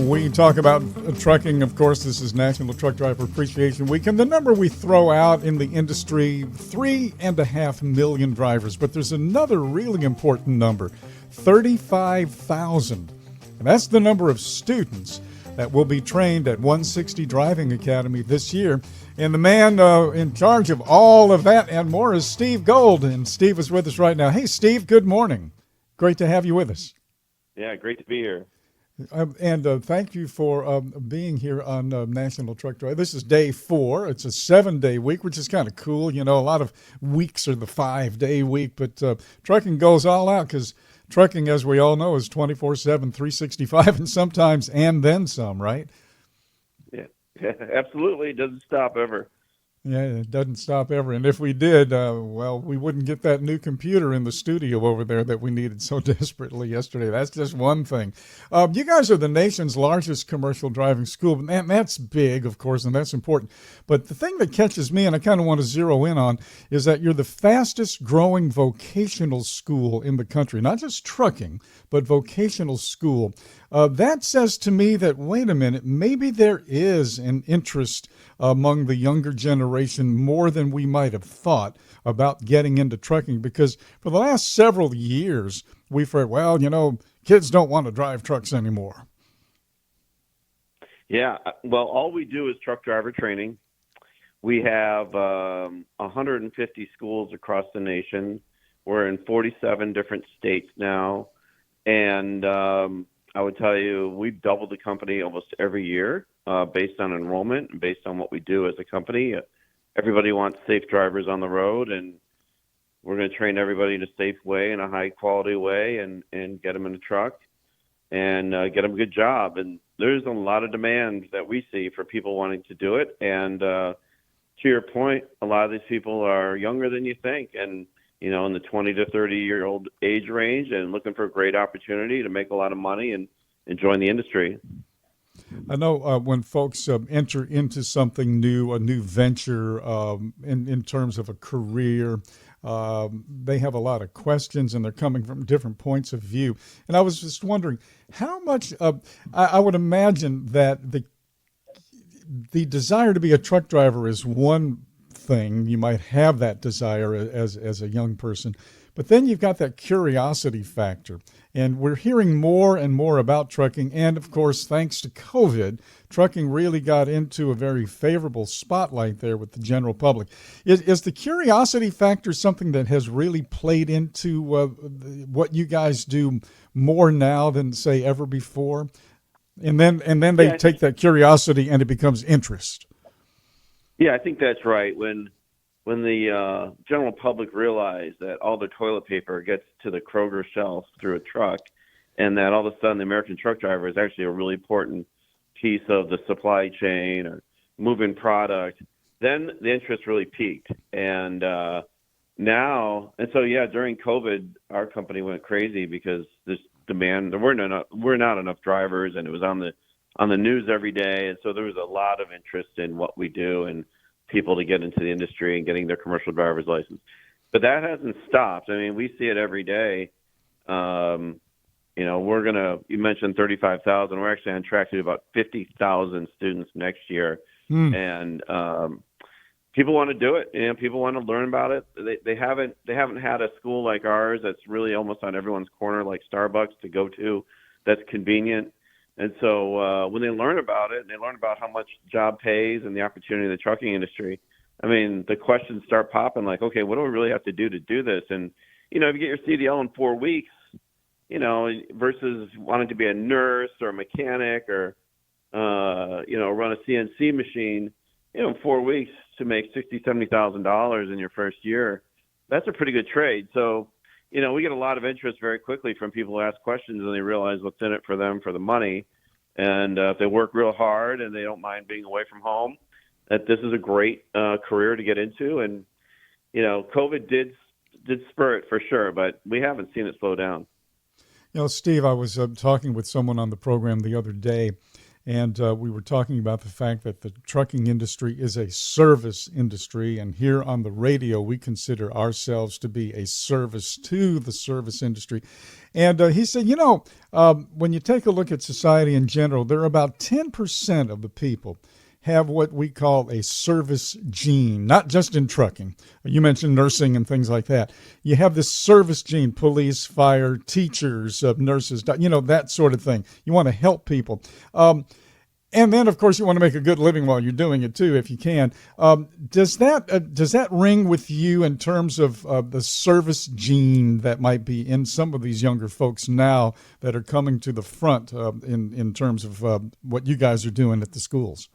We talk about trucking. Of course, this is National Truck Driver Appreciation Week, and the number we throw out in the industry, 3.5 million drivers. But there's another really important number, 35,000. And that's the number of students that will be trained at 160 Driving Academy this year. And the man in charge of all of that and more is Steve Gold. And Steve is with us right now. Hey, Steve, good morning. Great to have you with us. Yeah, great to be here. And thank you for being here on National Truck Drive. This is day 4. It's a 7-day week, which is kind of cool. You know, a lot of weeks are the 5-day week, but trucking goes all out because trucking, as we all know, is 24/7, 365, and sometimes and then some, right? Yeah, absolutely. It doesn't stop ever. Yeah, it doesn't stop ever. And if we did, well, we wouldn't get that new computer in the studio over there that we needed so desperately yesterday. That's just one thing. You guys are the nation's largest commercial driving school, and that's big, of course, and that's important. But the thing that catches me, and I kind of want to zero in on, is that you're the fastest growing vocational school in the country, not just trucking, but vocational school. That says to me that, wait a minute, maybe there is an interest among the younger generation more than we might have thought about getting into trucking, because for the last several years, we've heard, well, you know, kids don't want to drive trucks anymore. Yeah, well, all we do is truck driver training. We have 150 schools across the nation. We're in 47 different states now. And I would tell you, we've doubled the company almost every year based on enrollment and based on what we do as a company. Everybody wants safe drivers on the road, and we're going to train everybody in a safe way, in a high-quality way, and get them in a truck and get them a good job. And there's a lot of demand that we see for people wanting to do it. And to your point, a lot of these people are younger than you think, and you know, in the 20 to 30-year-old age range, and looking for a great opportunity to make a lot of money and join the industry. I know when folks enter into something new, a new venture in terms of a career, they have a lot of questions, and they're coming from different points of view. And I was just wondering how much I would imagine that the desire to be a truck driver is one thing. You might have that desire as a young person, but then you've got that curiosity factor. And we're hearing more and more about trucking. And of course, thanks to COVID, trucking really got into a very favorable spotlight there with the general public. Is the curiosity factor something that has really played into what you guys do more now than, say, ever before? And then they take that curiosity and it becomes interest. Yeah, I think that's right. When the general public realized that all the toilet paper gets to the Kroger shelf through a truck, and that all of a sudden the American truck driver is actually a really important piece of the supply chain or moving product, then the interest really peaked. And during COVID, our company went crazy because this demand, there were not enough drivers, and it was on the news every day. And so there was a lot of interest in what we do and people to get into the industry and getting their commercial driver's license. But that hasn't stopped. I mean, we see it every day. You mentioned 35,000. We're actually on track to do about 50,000 students next year. And people want to do it. You know, people want to learn about it. They haven't had a school like ours that's really almost on everyone's corner, like Starbucks, to go to, that's convenient. And so when they learn about it, and they learn about how much job pays and the opportunity in the trucking industry, I mean, the questions start popping like, okay, what do we really have to do this? And, you know, if you get your CDL in 4 weeks, you know, versus wanting to be a nurse or a mechanic or, run a CNC machine, you know, in 4 weeks to make $60,000, $70,000 in your first year, that's a pretty good trade. So, you know, we get a lot of interest very quickly from people who ask questions and they realize what's in it for them for the money. And if they work real hard and they don't mind being away from home, that this is a great career to get into. And, you know, COVID did spur it for sure, but we haven't seen it slow down. You know, Steve, I was talking with someone on the program the other day, And we were talking about the fact that the trucking industry is a service industry. And here on the radio, we consider ourselves to be a service to the service industry. And he said, when you take a look at society in general, there are about 10% of the people have what we call a service gene, not just in trucking. You mentioned nursing and things like that. You have this service gene, police, fire, teachers, nurses, that sort of thing. You want to help people. And then, of course, you want to make a good living while you're doing it, too, if you can. Does that ring with you in terms of the service gene that might be in some of these younger folks now that are coming to the front in terms of what you guys are doing at the schools?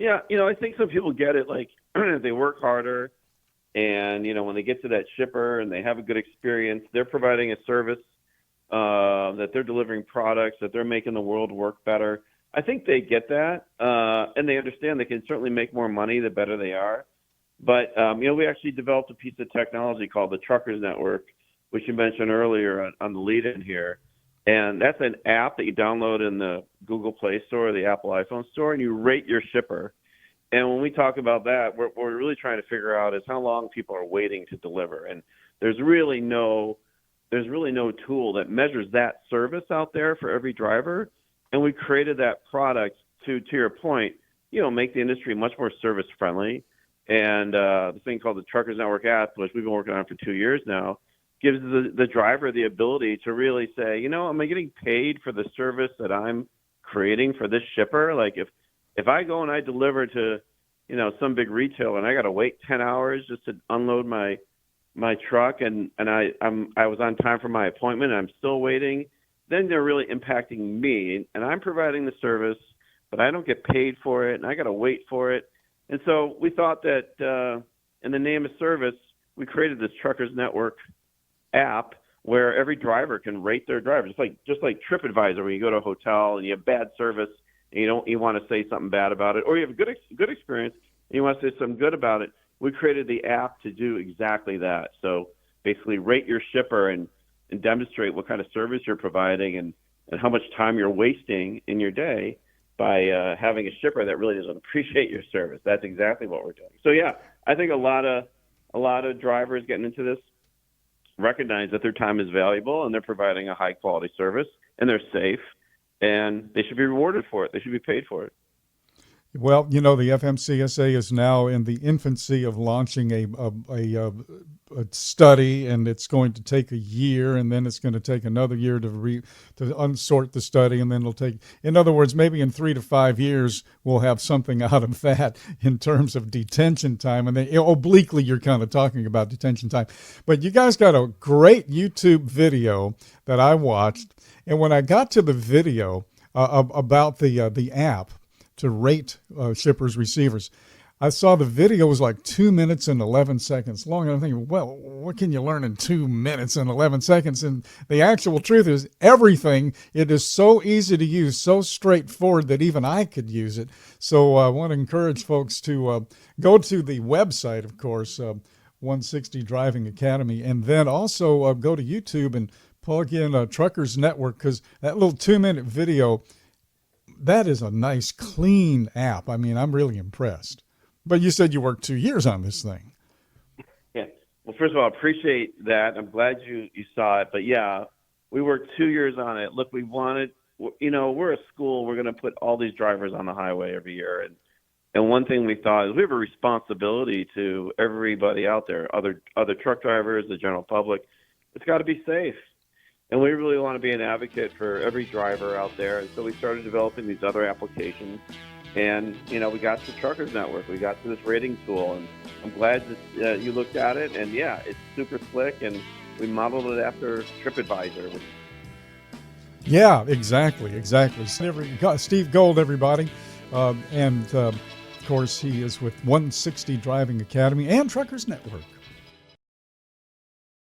Yeah, I think some people get it, like they work harder and, when they get to that shipper and they have a good experience, they're providing a service, that they're delivering products, that they're making the world work better. I think they get that, and they understand they can certainly make more money the better they are. But, we actually developed a piece of technology called the Truckers Network, which you mentioned earlier on the lead-in here. And that's an app that you download in the Google Play Store or the Apple iPhone Store, and you rate your shipper. And when we talk about that, what we're really trying to figure out is how long people are waiting to deliver. And there's really no tool that measures that service out there for every driver. And we created that product to your point, make the industry much more service friendly. And the thing called the Truckers Network app, which we've been working on for 2 years now, gives the driver the ability to really say, am I getting paid for the service that I'm creating for this shipper? Like if I go and I deliver to, some big retailer and I got to wait 10 hours just to unload my truck and I was on time for my appointment and I'm still waiting, then they're really impacting me and I'm providing the service, but I don't get paid for it and I got to wait for it. And so we thought that in the name of service, we created this Truckers Network app where every driver can rate their driver, just like TripAdvisor, when you go to a hotel and you have bad service and you want to say something bad about it, or you have a good experience and you want to say something good about it. We created the app to do exactly that. So basically, rate your shipper and demonstrate what kind of service you're providing and how much time you're wasting in your day by having a shipper that really doesn't appreciate your service. That's exactly what we're doing. So yeah, I think a lot of drivers getting into this recognize that their time is valuable and they're providing a high quality service and they're safe and they should be rewarded for it. They should be paid for it. Well, the FMCSA is now in the infancy of launching a study, and it's going to take a year, and then it's going to take another year to unsort the study, and then it'll take, in other words, maybe in 3 to 5 years, we'll have something out of that in terms of detention time. And then obliquely, you're kind of talking about detention time. But you guys got a great YouTube video that I watched, and when I got to the video about the app to rate shippers, receivers, I saw the video was like 2 minutes and 11 seconds long. And I'm thinking, well, what can you learn in 2 minutes and 11 seconds? And the actual truth is everything. It is so easy to use, so straightforward that even I could use it. So I want to encourage folks to go to the website, of course, 160 Driving Academy, and then also go to YouTube and plug in Truckers Network, because that little 2-minute video, that is a nice, clean app. I mean, I'm really impressed. But you said you worked 2 years on this thing. Yeah. Well, first of all, I appreciate that. I'm glad you saw it. But, yeah, we worked 2 years on it. Look, we're a school. We're going to put all these drivers on the highway every year. And one thing we thought is we have a responsibility to everybody out there, other truck drivers, the general public. It's got to be safe. And we really want to be an advocate for every driver out there. And so we started developing these other applications. And, we got to the Truckers Network. We got to this rating tool. And I'm glad that you looked at it. And, yeah, it's super slick. And we modeled it after TripAdvisor. Yeah, exactly. Steve Gold, everybody. And, of course, he is with 160 Driving Academy and Truckers Network.